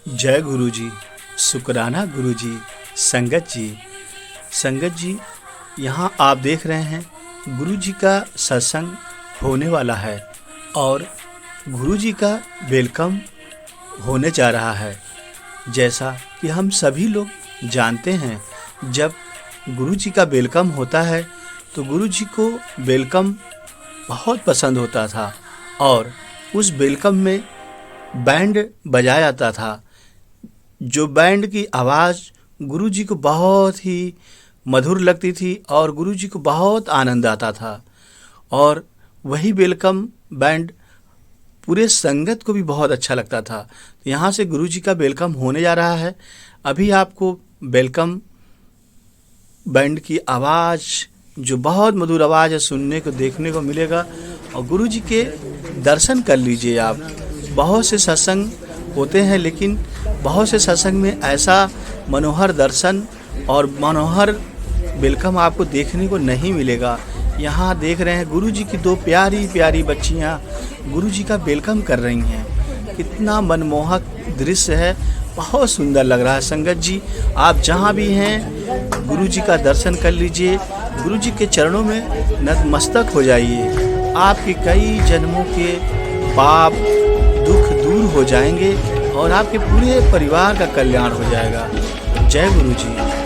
जय गुरु जी, शुक्राना गुरु जी, संगत जी। संगत जी, यहाँ आप देख रहे हैं गुरु जी का सत्संग होने वाला है और गुरु जी का वेलकम होने जा रहा है। जैसा कि हम सभी लोग जानते हैं, जब गुरु जी का वेलकम होता है तो गुरु जी को वेलकम बहुत पसंद होता था और उस वेलकम में बैंड बजाया जाता था। जो बैंड की आवाज़ गुरु जी को बहुत ही मधुर लगती थी और गुरु जी को बहुत आनंद आता था और वही वेलकम बैंड पूरे संगत को भी बहुत अच्छा लगता था। यहाँ से गुरु जी का वेलकम होने जा रहा है। अभी आपको वेलकम बैंड की आवाज़, जो बहुत मधुर आवाज़ है, सुनने को देखने को मिलेगा और गुरु जी के दर्शन कर लीजिए आप। बहुत से सत्संग होते हैं, लेकिन बहुत से सत्संग में ऐसा मनोहर दर्शन और मनोहर वेलकम आपको देखने को नहीं मिलेगा। यहाँ देख रहे हैं गुरु जी की दो प्यारी प्यारी बच्चियाँ गुरु जी का वेलकम कर रही हैं। कितना मनमोहक दृश्य है, बहुत सुंदर लग रहा है। संगत जी, आप जहाँ भी हैं गुरु जी का दर्शन कर लीजिए, गुरु जी के चरणों में नतमस्तक हो जाइए। आपके कई जन्मों के पाप दुख दूर हो जाएंगे और आपके पूरे परिवार का कल्याण हो जाएगा। जय गुरु जी।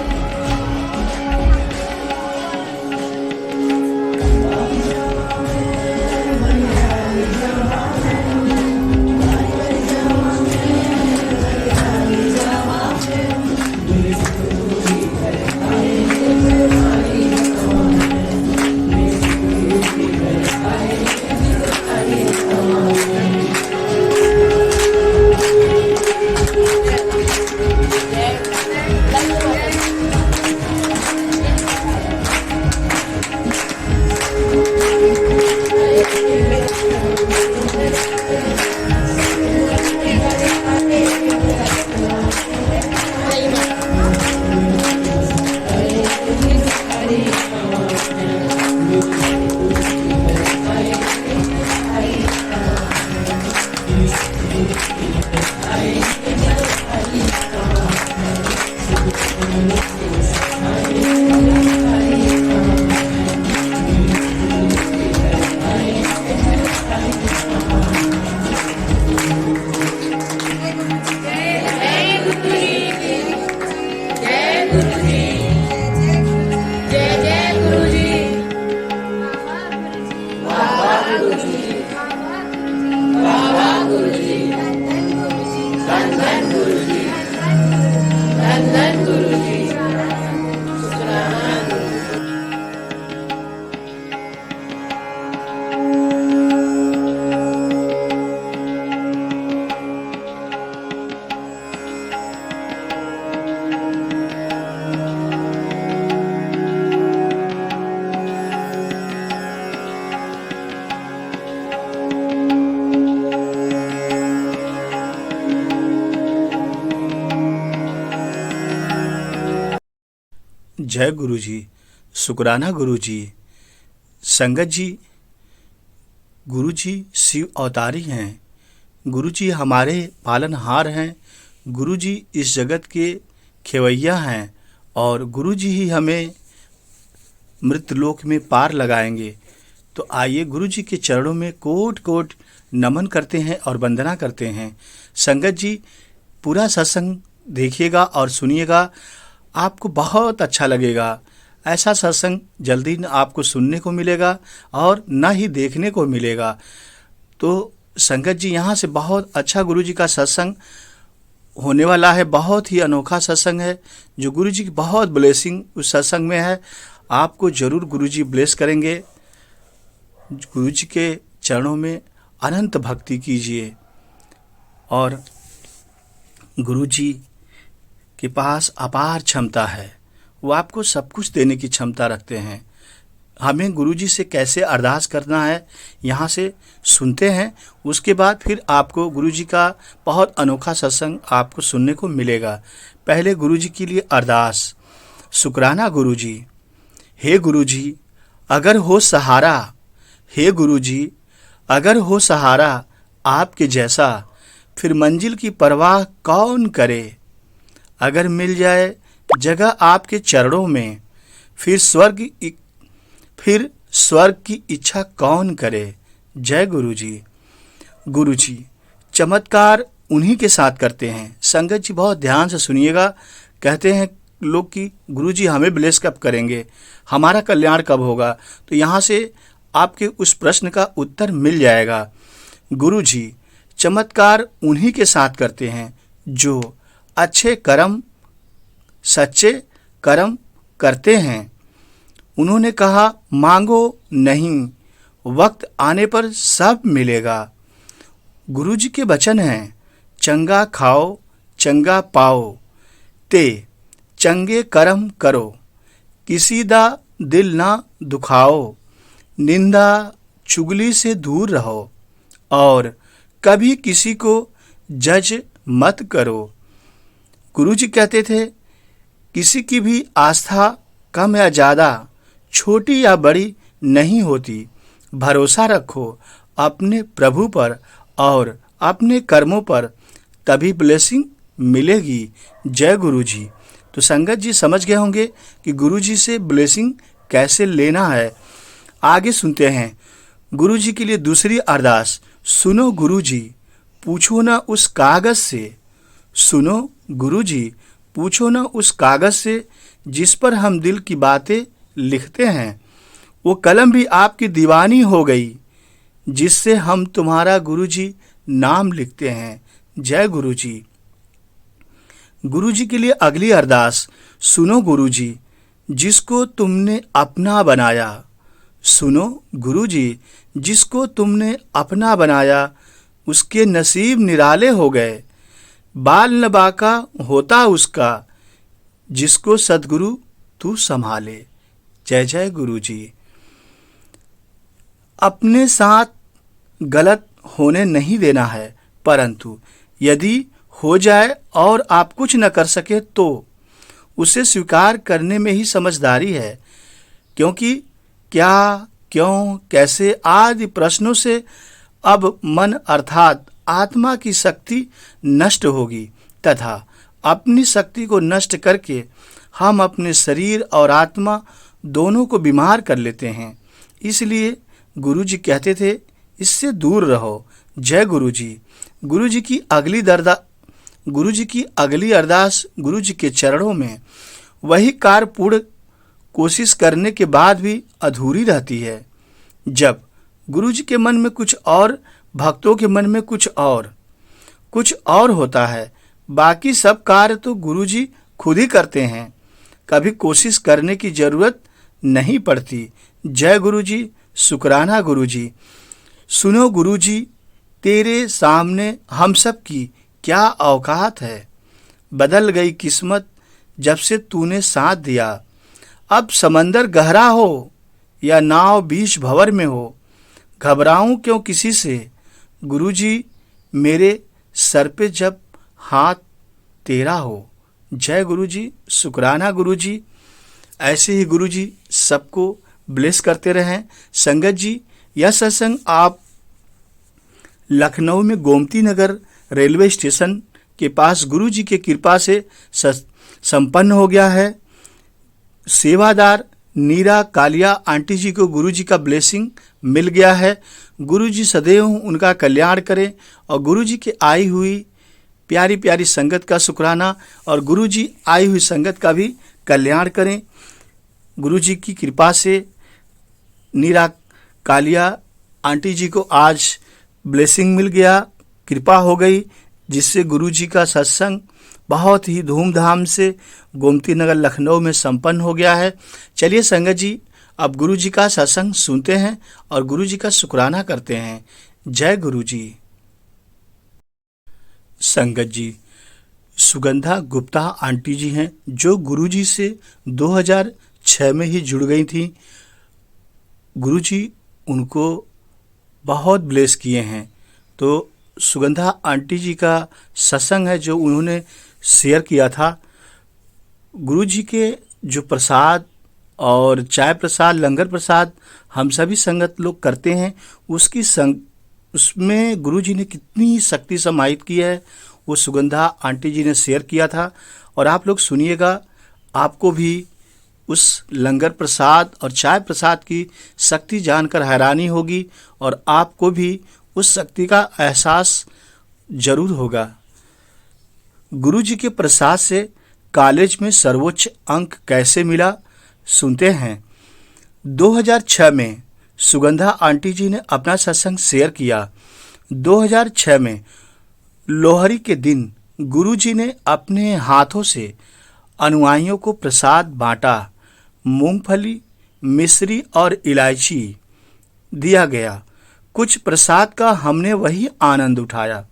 जय गुरु जी, शुक्राना गुरु जी। संगत जी, गुरु जी शिव अवतारी हैं। गुरु जी हमारे पालनहार हैं। गुरु जी इस जगत के खेवैया हैं और गुरु जी ही हमें मृतलोक में पार लगाएंगे। तो आइए गुरु जी के चरणों में कोट कोट नमन करते हैं और वंदना करते हैं। संगत जी, पूरा सत्संग देखिएगा और सुनिएगा, आपको बहुत अच्छा लगेगा। ऐसा सत्संग जल्दी न आपको सुनने को मिलेगा और न ही देखने को मिलेगा। तो संगत जी, यहाँ से बहुत अच्छा गुरु जी का सत्संग होने वाला है। बहुत ही अनोखा सत्संग है, जो गुरु जी की बहुत ब्लेसिंग उस सत्संग में है। आपको जरूर गुरु जी ब्लेस करेंगे। गुरु जी के चरणों में अनंत भक्ति कीजिए और गुरु जी के पास अपार क्षमता है। वो आपको सब कुछ देने की क्षमता रखते हैं। हमें गुरु जी से कैसे अरदास करना है यहाँ से सुनते हैं। उसके बाद फिर आपको गुरु जी का बहुत अनोखा सत्संग आपको सुनने को मिलेगा। पहले गुरु जी के लिए अरदास। शुक्राना गुरु जी। हे गुरु जी, अगर हो सहारा, हे गुरु जी, अगर हो सहारा आपके जैसा, फिर मंजिल की परवाह कौन करे। अगर मिल जाए जगह आपके चरणों में, फिर स्वर्ग की इच्छा कौन करे। जय गुरु जी। गुरु जी चमत्कार उन्हीं के साथ करते हैं। संगत जी बहुत ध्यान से सुनिएगा। कहते हैं लोग कि गुरु जी हमें ब्लेस कब करेंगे, हमारा कल्याण कब होगा। तो यहाँ से आपके उस प्रश्न का उत्तर मिल जाएगा। गुरु जी चमत्कार उन्हीं के साथ करते हैं जो अच्छे कर्म, सच्चे कर्म करते हैं। उन्होंने कहा मांगो नहीं, वक्त आने पर सब मिलेगा। गुरु जी के वचन हैं, चंगा खाओ चंगा पाओ, ते चंगे कर्म करो, किसी दा दिल ना दुखाओ, निंदा चुगली से दूर रहो, और कभी किसी को जज मत करो। गुरु जी कहते थे किसी की भी आस्था कम या ज़्यादा, छोटी या बड़ी नहीं होती। भरोसा रखो अपने प्रभु पर और अपने कर्मों पर, तभी ब्लेसिंग मिलेगी। जय गुरु जी। तो संगत जी समझ गए होंगे कि गुरु जी से ब्लेसिंग कैसे लेना है। आगे सुनते हैं गुरु जी के लिए दूसरी अरदास। सुनो गुरु जी पूछो ना उस कागज से, सुनो गुरु जी पूछो ना उस कागज से, जिस पर हम दिल की बातें लिखते हैं। वो कलम भी आपकी दीवानी हो गई, जिससे हम तुम्हारा गुरु जी नाम लिखते हैं। जय गुरु जी। गुरु जी के लिए अगली अरदास। सुनो गुरु जी जिसको तुमने अपना बनाया, सुनो गुरु जी जिसको तुमने अपना बनाया, उसके नसीब निराले हो गए। बाल न बाका होता उसका, जिसको सद्गुरु तू संभाले। जय जय गुरु जी। अपने साथ गलत होने नहीं देना है, परंतु यदि हो जाए और आप कुछ न कर सके तो उसे स्वीकार करने में ही समझदारी है। क्योंकि क्या, क्यों, कैसे आदि प्रश्नों से अब मन अर्थात आत्मा की शक्ति नष्ट होगी, तथा अपनी शक्ति को नष्ट करके हम अपने शरीर और आत्मा दोनों को बीमार कर लेते हैं। इसलिए गुरु जी कहते थे इससे दूर रहो। जय गुरु जी। गुरु जी की अगली अरदास गुरु जी के चरणों में। वही कार्य पूर्ण कोशिश करने के बाद भी अधूरी रहती है। जब गुरु जी के मन में कुछ और, भक्तों के मन में कुछ और होता है। बाकी सब कार्य तो गुरु जी खुद ही करते हैं, कभी कोशिश करने की जरूरत नहीं पड़ती। जय गुरु जी। शुक्राना गुरु जी। सुनो गुरु जी तेरे सामने हम सब की क्या औकात है। बदल गई किस्मत जब से तूने साथ दिया। अब समंदर गहरा हो या नाव बीच भंवर में हो, घबराऊं क्यों किसी से। गुरु जी मेरे सर पे जब हाथ तेरा हो। जय गुरु जी। शुक्राना गुरु जी। ऐसे ही गुरु जी सबको ब्लेस करते रहें। संगत जी यह सत्संग आप लखनऊ में गोमती नगर रेलवे स्टेशन के पास गुरु जी के कृपा से संपन्न हो गया है। सेवादार नीरा कालिया आंटी जी को गुरु जी का ब्लेसिंग मिल गया है। गुरु जी सदैव उनका कल्याण करें और गुरु जी की आई हुई प्यारी प्यारी संगत का शुक्राना और गुरु जी आई हुई संगत का भी कल्याण करें। गुरु जी की कृपा से नीरा कालिया आंटी जी को आज ब्लेसिंग मिल गया, कृपा हो गई, जिससे गुरु जी का सत्संग बहुत ही धूमधाम से गोमती नगर लखनऊ में संपन्न हो गया है। चलिए संगत जी अब गुरु जी का सत्संग सुनते हैं और गुरु जी का शुक्राना करते हैं। जय गुरु जी। संगत जी सुगंधा गुप्ता आंटी जी हैं जो गुरु जी से 2006 में ही जुड़ गई थी। गुरु जी उनको बहुत ब्लेस किए हैं। तो सुगंधा आंटी जी का सत्संग है जो उन्होंने शेयर किया था। गुरु जी के जो प्रसाद और चाय प्रसाद, लंगर प्रसाद हम सभी संगत लोग करते हैं, उसकी उसमें गुरुजी ने कितनी शक्ति समाहित की है वो सुगंधा आंटी जी ने शेयर किया था। और आप लोग सुनिएगा, आपको भी उस लंगर प्रसाद और चाय प्रसाद की शक्ति जानकर हैरानी होगी और आपको भी उस शक्ति का एहसास जरूर होगा। गुरुजी के प्रसाद से कॉलेज में सर्वोच्च अंक कैसे मिला, सुनते हैं। 2006 में सुगंधा आंटी जी ने अपना सत्संग शेयर किया। 2006 में लोहरी के दिन गुरुजी ने अपने हाथों से अनुयायियों को प्रसाद बांटा। मूंगफली, मिश्री और इलायची दिया गया। कुछ प्रसाद का हमने वही आनंद उठाया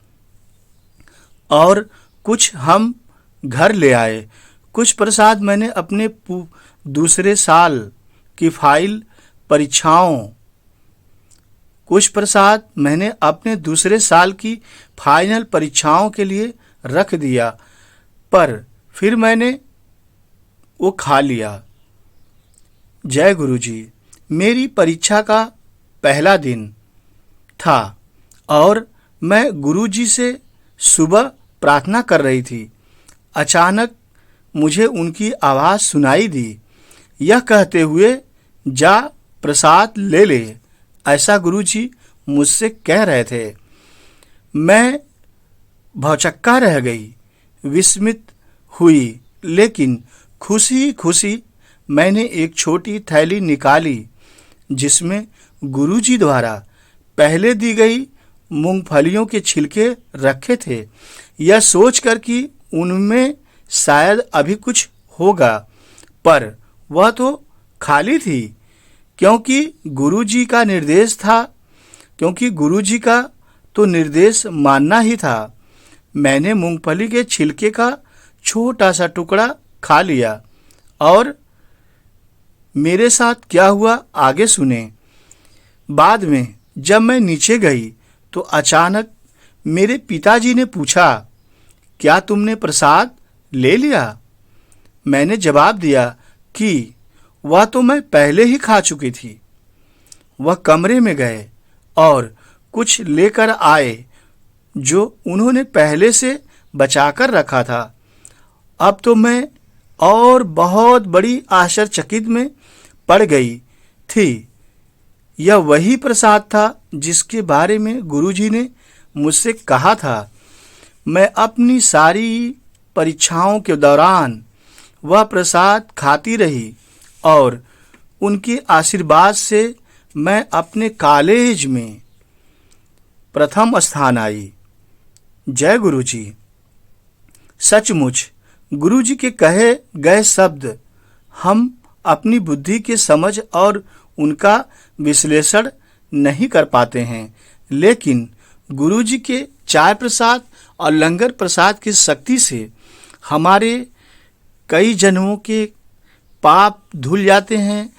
और कुछ हम घर ले आए। कुछ प्रसाद मैंने अपने दूसरे साल की फाइल परीक्षाओं कुछ प्रसाद मैंने अपने दूसरे साल की फाइनल परीक्षाओं के लिए रख दिया, पर फिर मैंने वो खा लिया। जय गुरुजी। मेरी परीक्षा का पहला दिन था और मैं गुरुजी से सुबह प्रार्थना कर रही थी। अचानक मुझे उनकी आवाज़ सुनाई दी, यह कहते हुए, जा प्रसाद ले ले। ऐसा गुरुजी मुझसे कह रहे थे। मैं भौचक्का रह गई, विस्मित हुई, लेकिन खुशी खुशी मैंने एक छोटी थैली निकाली जिसमें गुरुजी द्वारा पहले दी गई मूंगफलियों के छिलके रखे थे, यह सोचकर कि उनमें शायद अभी कुछ होगा, पर वह तो खाली थी, क्योंकि गुरुजी का तो निर्देश मानना ही था। मैंने मूंगफली के छिलके का छोटा सा टुकड़ा खा लिया और मेरे साथ क्या हुआ आगे सुने। बाद में जब मैं नीचे गई तो अचानक मेरे पिताजी ने पूछा, क्या तुमने प्रसाद ले लिया? मैंने जवाब दिया कि वह तो मैं पहले ही खा चुकी थी। वह कमरे में गए और कुछ लेकर आए जो उन्होंने पहले से बचाकर रखा था। अब तो मैं और बहुत बड़ी आश्चर्यचकित में पड़ गई थी। यह वही प्रसाद था जिसके बारे में गुरुजी ने मुझसे कहा था। मैं अपनी सारी परीक्षाओं के दौरान वह प्रसाद खाती रही और उनके आशीर्वाद से मैं अपने कॉलेज में प्रथम स्थान आई। जय गुरुजी। सचमुच गुरुजी के कहे गए शब्द हम अपनी बुद्धि के समझ और उनका विश्लेषण नहीं कर पाते हैं, लेकिन गुरुजी के चाय प्रसाद और लंगर प्रसाद की शक्ति से हमारे कई जन्मों के पाप धुल जाते हैं,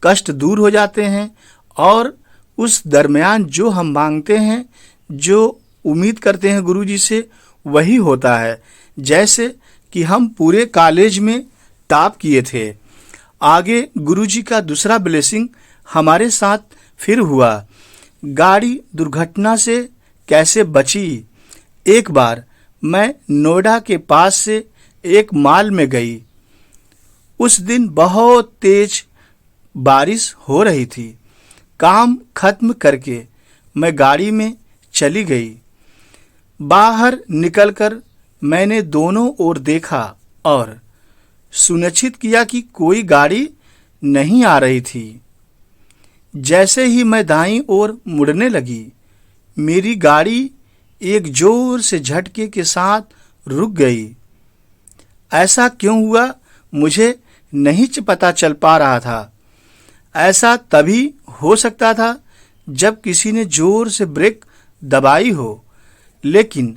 कष्ट दूर हो जाते हैं और उस दरमियान जो हम मांगते हैं, जो उम्मीद करते हैं गुरुजी से, वही होता है। जैसे कि हम पूरे कॉलेज में टॉप किए थे। आगे गुरुजी का दूसरा ब्लेसिंग हमारे साथ फिर हुआ। गाड़ी दुर्घटना से कैसे बची। एक बार मैं नोएडा के पास से एक मॉल में गई। उस दिन बहुत तेज बारिश हो रही थी। काम खत्म करके मैं गाड़ी में चली गई। बाहर निकलकर मैंने दोनों ओर देखा और सुनिश्चित किया कि कोई गाड़ी नहीं आ रही थी। जैसे ही मैं दाईं ओर मुड़ने लगी, मेरी गाड़ी एक जोर से झटके के साथ रुक गई। ऐसा क्यों हुआ मुझे नहीं पता चल पा रहा था। ऐसा तभी हो सकता था जब किसी ने जोर से ब्रेक दबाई हो, लेकिन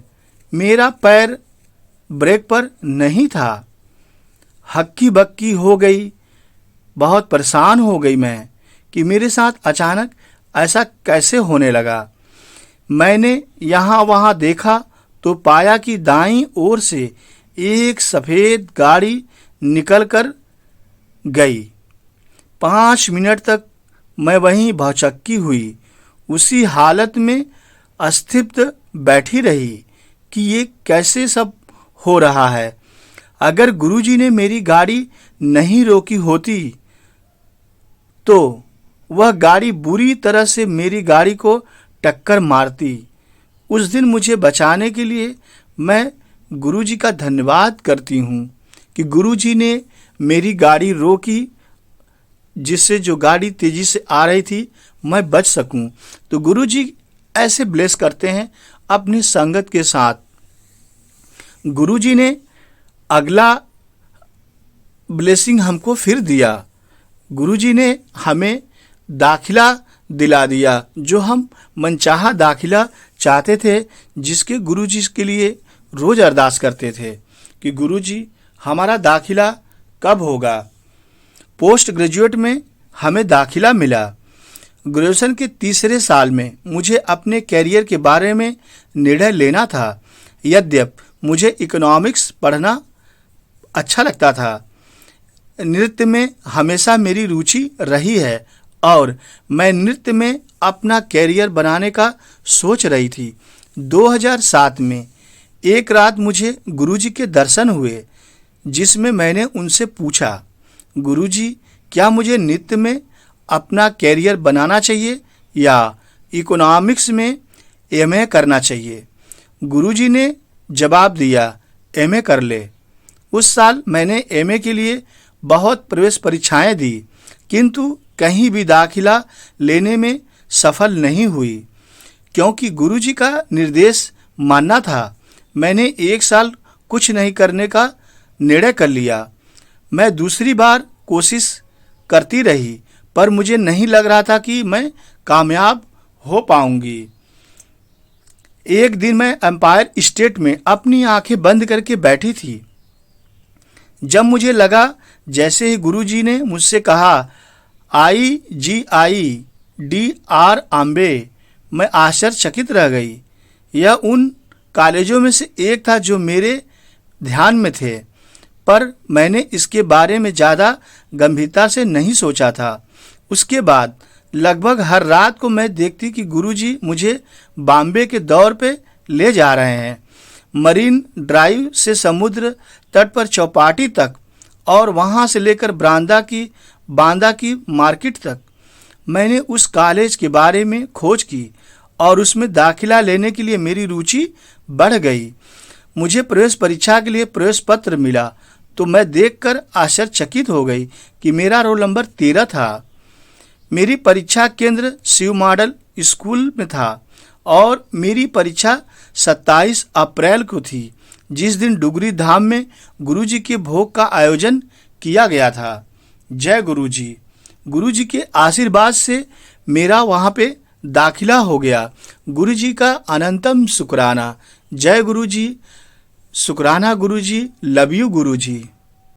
मेरा पैर ब्रेक पर नहीं था। हक्की बक्की हो गई। बहुत परेशान हो गई मैं कि मेरे साथ अचानक ऐसा कैसे होने लगा। मैंने यहाँ वहाँ देखा तो पाया कि दाईं ओर से एक सफ़ेद गाड़ी निकलकर गई। 5 मिनट तक मैं वहीं भौचक्की हुई। उसी हालत में अस्तित्व बैठी रही कि ये कैसे सब हो रहा है। अगर गुरुजी ने मेरी गाड़ी नहीं रोकी होती तो वह गाड़ी बुरी तरह से मेरी गाड़ी को टक्कर मारती। उस दिन मुझे बचाने के लिए मैं गुरुजी का धन्यवाद करती हूँ कि गुरुजी ने मेरी गाड़ी रोकी, जिससे जो गाड़ी तेजी से आ रही थी मैं बच सकूं। तो गुरुजी ऐसे ब्लेस करते हैं अपनी संगत के साथ। गुरुजी ने अगला ब्लेसिंग हमको फिर दिया। गुरुजी ने हमें दाखिला दिला दिया, जो हम मनचाहा दाखिला चाहते थे, जिसके गुरुजी के लिए रोज अरदास करते थे कि गुरुजी हमारा दाखिला कब होगा। पोस्ट ग्रेजुएट में हमें दाखिला मिला। ग्रेजुएशन के तीसरे साल में मुझे अपने कैरियर के बारे में निर्णय लेना था। यद्यपि मुझे इकोनॉमिक्स पढ़ना अच्छा लगता था, नृत्य में हमेशा मेरी रुचि रही है और मैं नृत्य में अपना कैरियर बनाने का सोच रही थी। 2007 में एक रात मुझे गुरुजी के दर्शन हुए, जिसमें मैंने उनसे पूछा, गुरुजी क्या मुझे नृत्य में अपना कैरियर बनाना चाहिए या इकोनॉमिक्स में एमए करना चाहिए। गुरुजी ने जवाब दिया, एमए कर ले। उस साल मैंने एमए के लिए बहुत प्रवेश परीक्षाएं दी, किंतु कहीं भी दाखिला लेने में सफल नहीं हुई, क्योंकि गुरुजी का निर्देश मानना था। मैंने एक साल कुछ नहीं करने का निर्णय कर लिया। मैं दूसरी बार कोशिश करती रही, पर मुझे नहीं लग रहा था कि मैं कामयाब हो पाऊंगी। एक दिन मैं एम्पायर स्टेट में अपनी आंखें बंद करके बैठी थी, जब मुझे लगा जैसे ही गुरुजी ने मुझसे कहा IGI आम्बे, मैं आश्चर्यचकित रह गई। यह उन कॉलेजों में से एक था जो मेरे ध्यान में थे, पर मैंने इसके बारे में ज़्यादा गंभीरता से नहीं सोचा था। उसके बाद लगभग हर रात को मैं देखती कि गुरुजी मुझे बॉम्बे के दौर पे ले जा रहे हैं, मरीन ड्राइव से समुद्र तट पर चौपाटी तक और वहाँ से लेकर बांदा की मार्केट तक। मैंने उस कॉलेज के बारे में खोज की और उसमें दाखिला लेने के लिए मेरी रुचि बढ़ गई। मुझे प्रवेश परीक्षा के लिए प्रवेश पत्र मिला तो मैं देखकर आश्चर्यचकित हो गई कि मेरा रोल नंबर 13 था। मेरी परीक्षा केंद्र शिव मॉडल स्कूल में था और मेरी परीक्षा 27 अप्रैल को थी, जिस दिन डुगरी धाम में गुरुजी के भोग का आयोजन किया गया था। जय गुरुजी। गुरुजी के आशीर्वाद से मेरा वहाँ पे दाखिला हो गया। गुरुजी का अनंतम शुक्राना। जय गुरुजी, शुक्राना गुरुजी, लव यू गुरुजी।